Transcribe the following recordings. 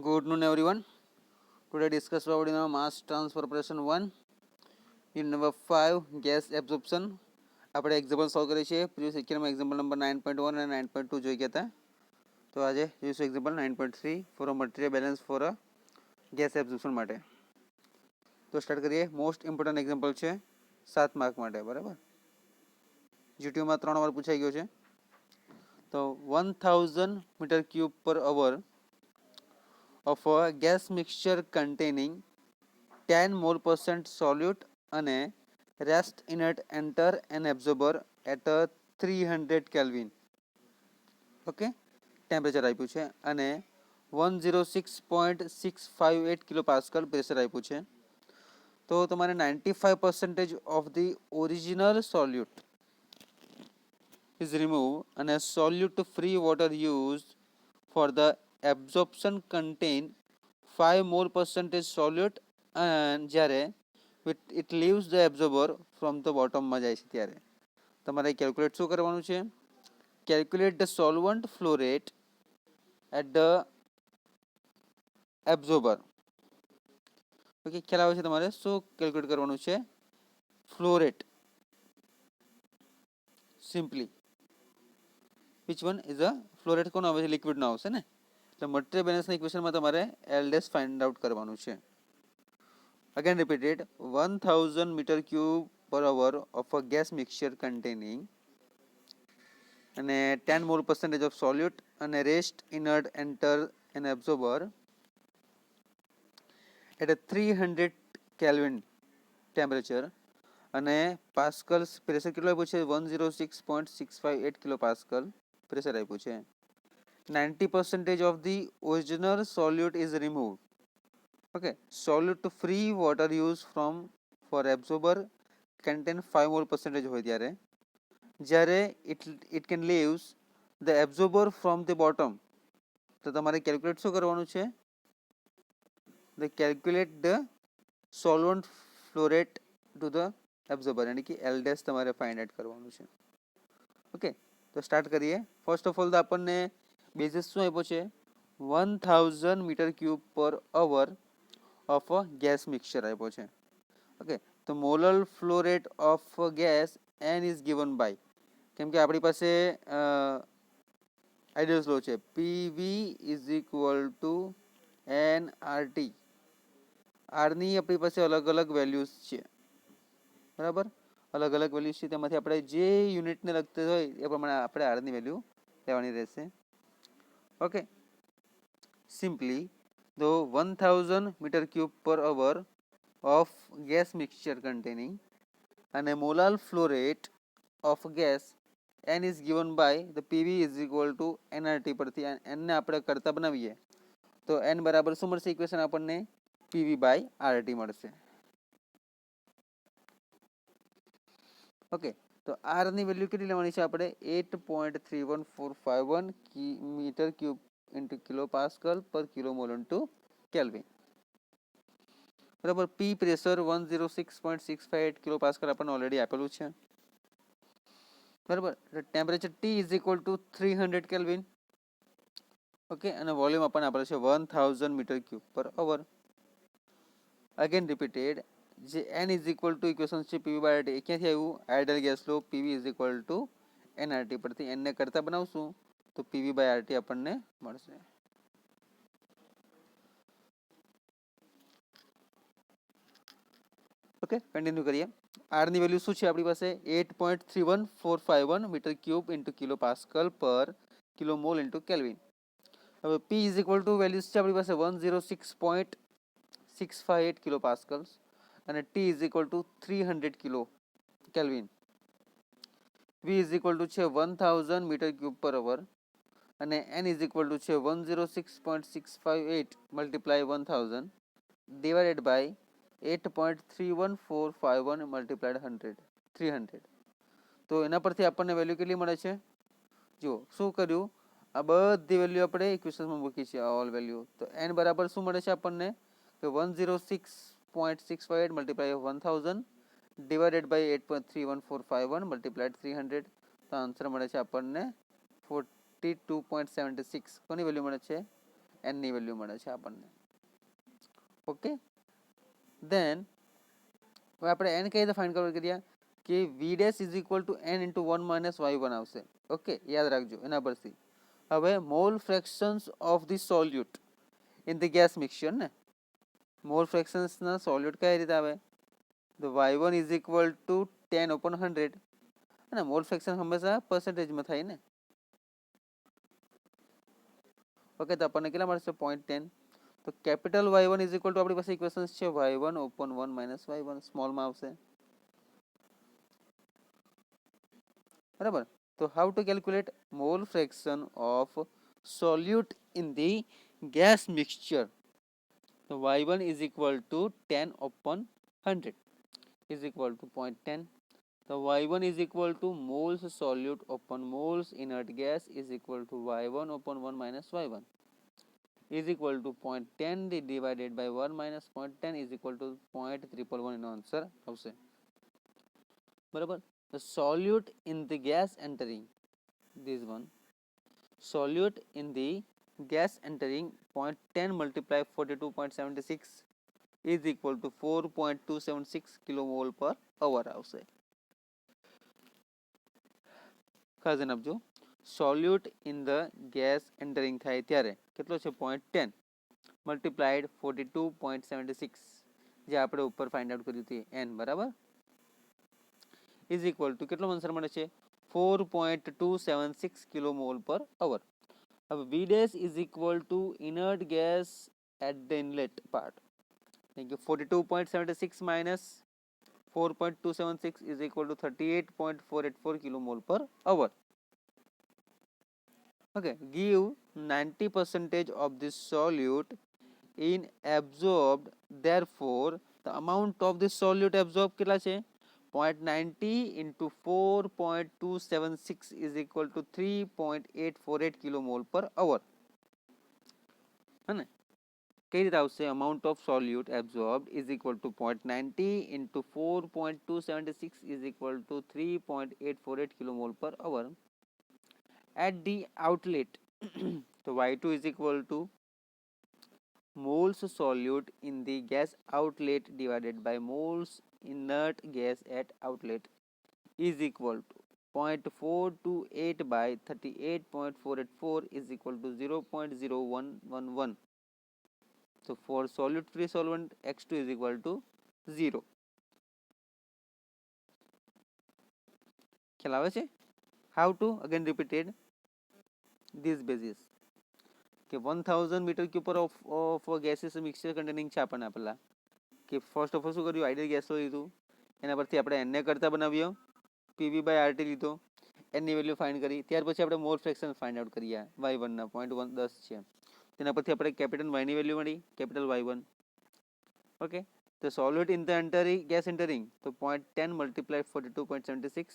Good noon, everyone. Today discuss about mass transfer operation 1 in number 5 gas absorption. આપણે example solve કરીએ છીએ. Previous લેક્ચરમાં example number 9.1 અને 9.2 જોઈ ગયા હતા. તો આજે જોઈશું example 9.3 for a material balance for a gas absorption માટે. તો સ્ટાર્ટ કરીએ. મોસ્ટ ઇમ્પોર્ટન્ટ એક્ઝામ્પલ છે 7 માર્ક માટે, બરાબર. જીટીયુમાં 3 વાર પૂછાઈ ગયો છે. તો 1000 metre cube per hour of a gas mixture containing 10 mole percent solute અને rest inert enter an absorber at a 300 Kelvin. Okay, temperature આપ્યું છે અને 106.658 કિલો પાસ્કલ પ્રેશર આપ્યું છે. તો તમારે 95% of the original સોલ્યુટ is removed અને solute free water used for the absorption contain 5 mole percentage solute and જ્યારે it leaves the absorber from the bottom માં જાય છે ત્યારે તમારે કેલ્ક્યુલેટ શું કરવાનું છે? Calculate the solvent flow rate at the absorber. Okay, ખ્યાલ આવે છે તમારે શું કેલ્ક્યુલેટ કરવાનું છે? Flow rate. Simply which one is a flow rate કોણ આવે છે? લિક્વિડનો આવશે ને. એટલે મટીરિયલ બેલેન્સના ઇક્વેશનમાં તમારે એલ ડેશ ફાઇન્ડ આઉટ કરવાનું છે. Again repeated, 1000 metre cube per hour of a gas mixture containing અને 10 મોલ percentage ઓફ સોલ્યુટ અને rest inert enter an absorber at 300 kelvin temperature અને પાસ્કલ પ્રેશર કેટલું આપ્યું છે? 106.658 કિલો પાસ્કલ પ્રેશર આપ્યું છે. 90% of the original solute is removed. Okay, solute free water use from for absorber contain 5 mole percentage હોય ત્યારે જ્યારે it can leaves the absorber from the bottom. તો તમારે કેલ્ક્યુલેટ શું કરવાનું છે? The calculate the solvent flow rate to the absorber, એટલે કે એલ ડેશ તમારે ફાઇન્ડ આઉટ કરવાનું છે. ઓકે, તો સ્ટાર્ટ કરીએ. ફર્સ્ટ ઓફ ઓલ તો આપણને બેઝિસ શું આપ્યો છે? 1000 metre cube per hour of a gas mixture આપ્યો છે. ઓકે, તો molar flow rate of gas N is given by, કેમ કે આપણી પાસે આઈડિયલ લો છે PV is equal to N R T. આરની આપણી પાસે અલગ અલગ વેલ્યુઝ છે, બરાબર. અલગ અલગ વેલ્યુઝ છે, તેમાંથી આપણે જે યુનિટને લગતી હોય એ પ્રમાણે આપણે આરની વેલ્યુ લેવાની રહેશે. Okay, simply the 1000 meter cube per hour of gas mixture containing and a molar flow rate of gas n is given by the PV is equal to nRT. પરથી n ને આપણે કરતા બનાવીએ તો n બરાબર શું મળશે? ઇક્વેશન આપણને PV by RT મળશે. ઓકે, તો R ની વેલ્યુ કેટલી લેવાની છે આપણે? 8.31451 metre cube into kilo pascal per kilo mole into kelvin. બરાબર. પી પ્રેશર 106.658 કિલો પાસ્કલ આપણને ઓલરેડી આપેલું છે, બરાબર. Temperature T is equal to 300 kelvin. Okay, અને વોલ્યુમ આપણને આપેલું છે 1000 metre cube per hour. Again repeated, જે n is equal to equation છે પીવી બાય આરટી, એ ક્યાંથી આવ્યું? Ideal gas law PV is equal to nRT પરથી n ને કરતા બનાવશું તો પીવી બાય આરટી આપણને મળશે. ઓકે, કન્ટિન્યુ કરીએ. આર ની વેલ્યુ શું છે આપણી પાસે? 8.31451 metre cube into kilo pascal per kilo mole into kelvin. હવે P is equal to values છે આપણી પાસે 106.658 કિલો પાસ્કલ્સ અને T is equal to 300 kilo kelvin. V is equal to છે 1000 મીટર ક્યુબ પર અવર અને એન ઇઝ ઇક્વલ ટુ છે 106.658 multiply 1000 divided by 8.31451 multiplied 300. તો એના પરથી આપણને વેલ્યુ કેટલી મળે છે? જુઓ શું કર્યું, આ બધી વેલ્યુ આપણે ઇક્વેશનમાં મૂકી છે, ઓલ વેલ્યુ. તો એન બરાબર શું મળે છે આપણને? કે 106.658 મલ્ટીપ્લાય 1000 ડિવાઇડેડ બાય 8.31451 મલ્ટીપ્લાઇડ 300. તો આન્સર મળે છે આપણને 42.76. કોની વેલ્યુ મળે છે? n ની વેલ્યુ મળે છે આપણને. ઓકે, ધેન હવે આપણે n કઈ રીતે ફાઇન્ડ કરવું કર્યા કે v dash is equal to n into 1 minus y1 આવશે. ઓકે, યાદ રાખજો એના પરથી. હવે mole fractions of the solute in the gas mixture ને, મોલ ફ્રેક્શન્સના સોલ્યુટ કઈ રીતે આવે, તો y1 ઇઝ ઇક્વલ ટુ 10/100 અને મોલ ફ્રેક્શન હંમેશા પર્સન્ટેજમાં થાય ને. ઓકે, તો આપણને કેટલા મળશે 0.10. તો capital y1 is equal two આપણી પાસે ઇક્વેશન્સ છે y1/1 માઇનસ y1 સ્મોલમાં આવશે. બરાબર. તો how to calculate mall fraction of solute in the gas mixture, તો y1 is equal to 10/100 is equal to 0.10. So y1 is equal to moles solute upon moles inert gas is equal to y1/1 minus y1 is equal to 0.10 divided by 1 minus 0.10 is equal to 0.111 એનો answer આવશે. બરાબર. The solute in the gas entering, this one, solute in the gas entering 0.10 multiply 42.76 is equal to 4.276 kilomole per hour આવશે. ખાસ ધ્યાન આપજો, સોલ્યુટ in the gas entering થાય ત્યારે કેટલો છે 0.10 મલ્ટીપ્લાઇડ 42.76 જે આપણે ઉપર ફાઇન્ડ આઉટ કર્યું હતું n બરાબર ઇઝ ઇક્વલ ટુ કેટલો આન્સર મળે છે 4.276 કિલોમોલ પર અવર. હવે V dash is equal to inert gas at the inlet part. Thank you. 42.76 minus 4.276 is equal to 38.484 kilomole per hour. Okay, give 90% of this solute in absorbed. Therefore, the amount of this solute absorbed કેટલા છે 0.90 into 4.276 is equal to 3.848 kilomole per hour. है ना, कई રીતે આવશે amount of solute absorbed is equal to 0.90 into 4.276 is equal to 3.848 kilomole per hour at the outlet. So y2 is equal to moles solute in the gas outlet divided by moles inert gas at outlet is equal to 0.428 by 38.484 is equal to 0.0111. So for solute free solvent x2 is equal to 0. ખ્યાલ આવે છે? How to again repeated this basis કે 1000 metre cube પર of gases mixture containing છે આપણને આપેલા કે first of all શું કર્યું આઈડિયલ ગેસ લીધું એના પરથી આપણે એનને કરતા બનાવ્યો PV/RT લીધો એની વેલ્યુ ફાઇન્ડ કરી ત્યાર પછી આપણે મોલ ફ્રેક્શન ફાઇન્ડ આઉટ કર્યા y1 ના 0.10 છે તેના પરથી આપણે કેપિટલ y ની વેલ્યુ મળી કેપિટલ y1. ઓકે, તો સોલ્યુટ in the entering gas entering તો 0.10 multiply 42.76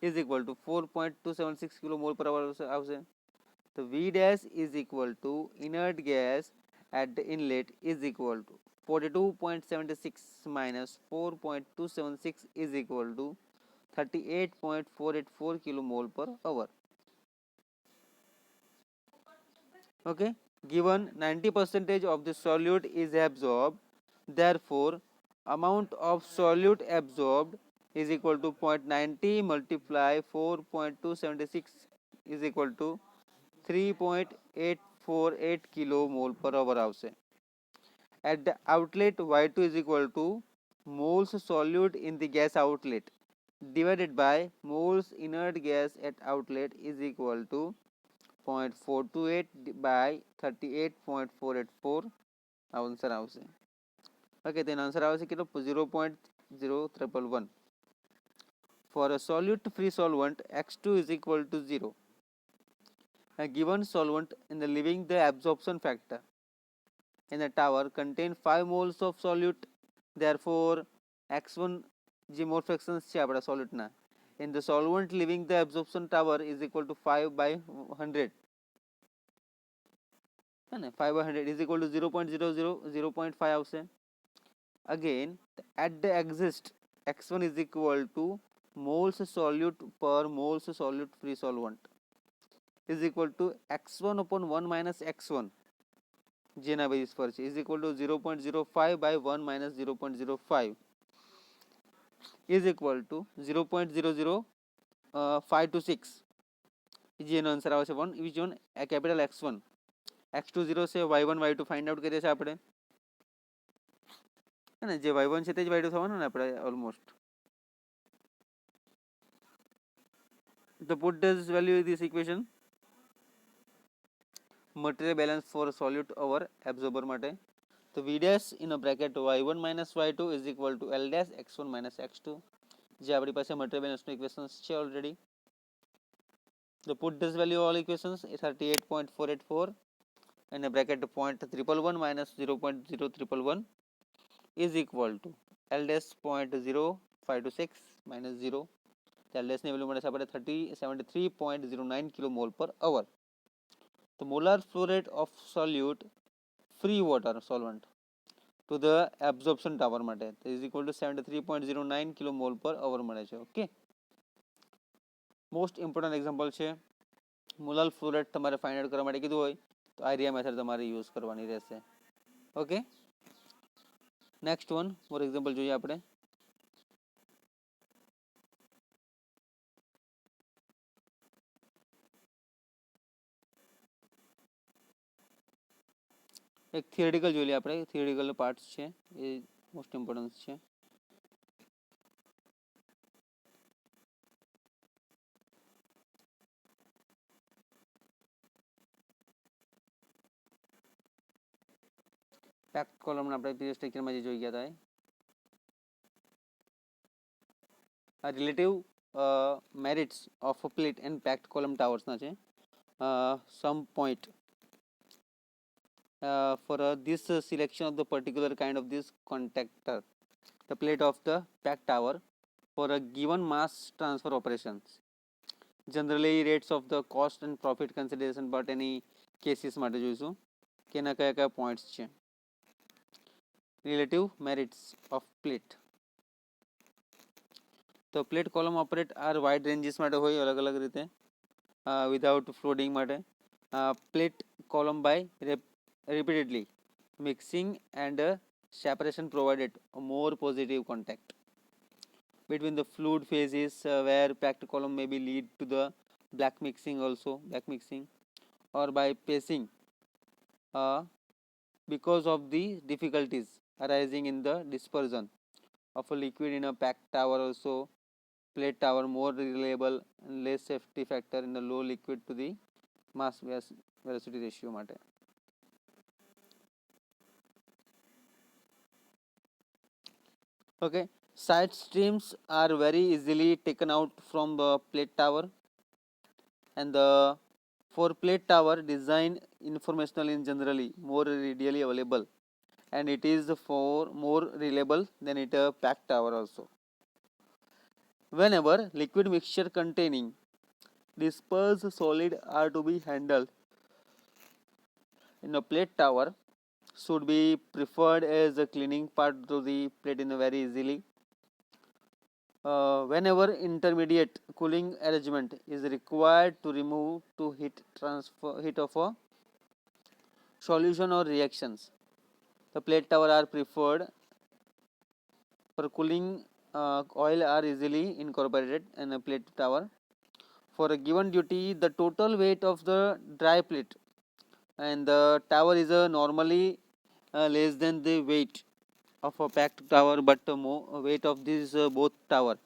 is equal to 4.276 kilomole per hour આવશે. So V dash is equal to inert gas at the inlet is equal to 42.76 minus 4.276 is equal to 38.484 kilomole per hour. Okay, given 90% of the solute is absorbed, therefore amount of solute absorbed is equal to 0.90 multiply 4.276 is equal to 3.848 kilomole per hour આવશે. At the outlet y2 is equal to moles solute in the gas outlet divided by moles inert gas at outlet is equal to 0.428 by 38.484 answer આવશે. Okay, તેનો answer આવશે કેટલો 0.0311. For a solute free solvent x2 is equal to 0. A given solvent in the leaving the absorption factor in the tower contain 5 moles of solute. Therefore x1 જે mole fractions છે આપણા solute ના in the solvent leaving the absorption tower is equal to 5/100 है ना 5/100 is equal to 0.00 આવશે. Again at the exist x1 is equal to moles solute per moles solute free solvent is equal two x1/1 minus x1 જેના basis પર છે is equal two 0.05/1 - 0.05 is equal two 0.00526 જેનો answer આવે છે 1 which on capital x1 x2 0 છે y1 y2 find out કરીએ છીએ આપણે અને જે y1 છે તે જ y2 થવાનું ને આપણે ઓલમોસ્ટ તો put this value in this equation material balance for solute over absorber માટે તો v dash in a bracket y1 minus y2 is equal to l dash x1 minus x2 જે આપણી પાસે મટીરિયલ બેલેન્સનું ઇક્વેશન્સ છે already તો put this value all equations 38.484 and a bracket 0.111 minus 0.0311 is equal to l dash 0.0526 minus 0 l dash ની value મળે છે આપણે 73.09 kmol per hour the molar flow rate of solute free water solvent to the absorption tower માટે is equal to 73.09 kmol per hour મળે છે okay most important example છે molar flow rate તમારે find out કરવા માટે કીધું હોય તો આઈરિયા મેથડ તમારે યુઝ કરવાની રહેશે okay next one for example જોઈએ આપણે એક થિયરિટિકલ જોઈ લઈએ આપણે થિયરિટિકલ પાર્ટ્સ છે એ મોસ્ટ ઇમ્પોર્ટન્ટ છે પેક્ટ કોલમ આપણે પ્રીવિયસ લેક્ચરમાં જે જોઈ ગયા હતા relative merits of plate and packed column ટાવર્સના છે some point for this selection of the particular kind of this contactor the plate of the packed tower for a given mass transfer operations generally rates of the cost and profit consideration but any cases માટે જોઈશું કે એના કયા કયા points છે relative merits of plate તો plate column operate are wide ranges માટે હોય અલગ અલગ રીતે વિધાઉટ ફ્લોડિંગ માટે plate column by repeatedly mixing and separation provided a more positive contact between the fluid phases where packed column may be lead to the black mixing or by pacing because of the difficulties arising in the dispersion of a liquid in a packed tower also plate tower more reliable and less safety factor in the low liquid to the mass velocity ratio માટે okay side streams are very easily taken out from the plate tower and the for plate tower design informational in generally more readily available and it is for more reliable than it a packed tower also whenever liquid mixture containing dispersed solid are to be handled in a plate tower should be preferred as a cleaning part to the plate in a very easily whenever intermediate cooling arrangement is required to remove to heat of a solution or reactions the plate tower are preferred for cooling oil are easily incorporated in a plate tower for a given duty the total weight of the dry plate and the tower is normally less than the weight of a packed tower but the weight of this both tower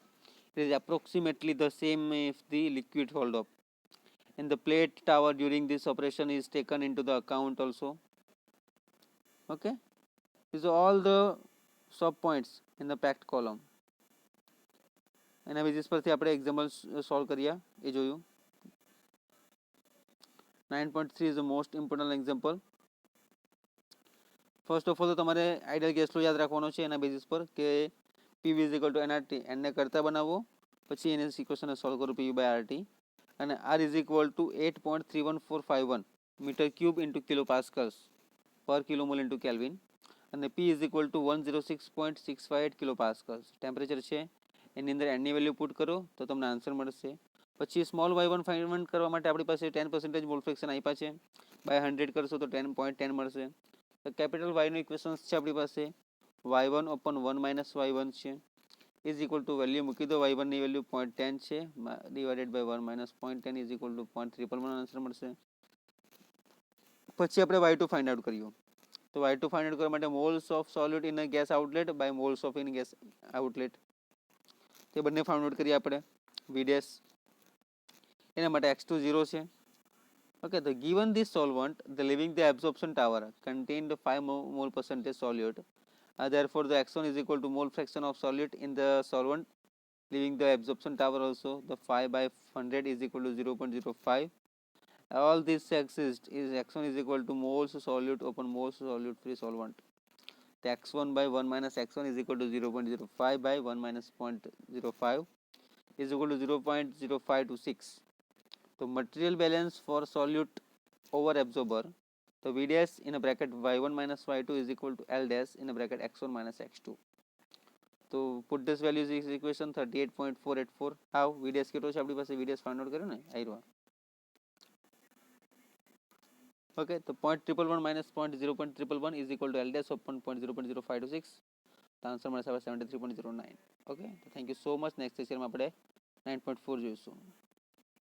is approximately the same if the liquid hold up and the plate tower during this operation is taken into the account also okay these are all the sub points in the packed column એના basis પરથી આપણે example solve કર્યા એ જોયું 9.3 is the most important example first of all તો તમારે ideal gas flow યાદ રાખવાનો છે એના બેઝિસ પર કે PV is equal to nRT એને કરતા બનાવો પછી એને ઇક્વેશનને સોલ્વ કરો PV by RT અને R is equal to 8.31451 metre cube into kilo pascals per kilomole into kelvin અને P is equal to 106.658 kilo pascals temperature છે એની અંદર એની વેલ્યુ પુટ કરો તો તમને આન્સર મળશે પછી સ્મોલ y1 ફાઇન્ડ કરવા માટે આપણી પાસે 10% મોલ ફ્રેક્શન આપ્યા છે, બાય 100 કરશો તો 10.10 મળશે. તો કેપિટલ વાયનું ઇક્વેશન્સ છે આપણી પાસે y1 upon 1 minus y1 છે ઇઝ ઇક્વલ ટુ વેલ્યુ મૂકી દો, y1 ની વેલ્યુ 0.10 છે divided by 1 minus 0.10 is equal to 0.111 answer મળશે. પછી આપણે y2 ફાઇન્ડ આઉટ કર્યું. તો y2 ફાઇન્ડ આઉટ કરવા માટે moles of solute in gas outlet by moles of in gas outlet, તે બંને ફાઇન્ડ આઉટ કરીએ આપણે. v ડેશ એના માટે x2 0 છે. Okay, the given this solvent, the leaving the absorption tower contained 5 mole percentage solute. Therefore, the x1 is equal to mole fraction of solute in the solvent, leaving the absorption tower also. The 5 by 100 is equal to 0.05. All this exist is x1 is equal to moles solute upon moles solute free solvent. The x1 by 1 minus x1 is equal to 0.05 by 1 minus 0.05 is equal to 0.0526. तो material balance for solute over absorber, तो v dash in a bracket y1 minus y2 is equal to l dash in a bracket x1 minus x2. तो put this values is equation 38.484. how v dash કેટલો છે આપણી પાસે, v dash find out કર્યો ને આયરો. Okay, તો 0.111 minus 0.111 is equal to l dash upon 0.0526. તો answer મળશે 73.09. ઓકે, તો thank you so much. Next સેશનમાં આપણે 9.4 જોઈશું.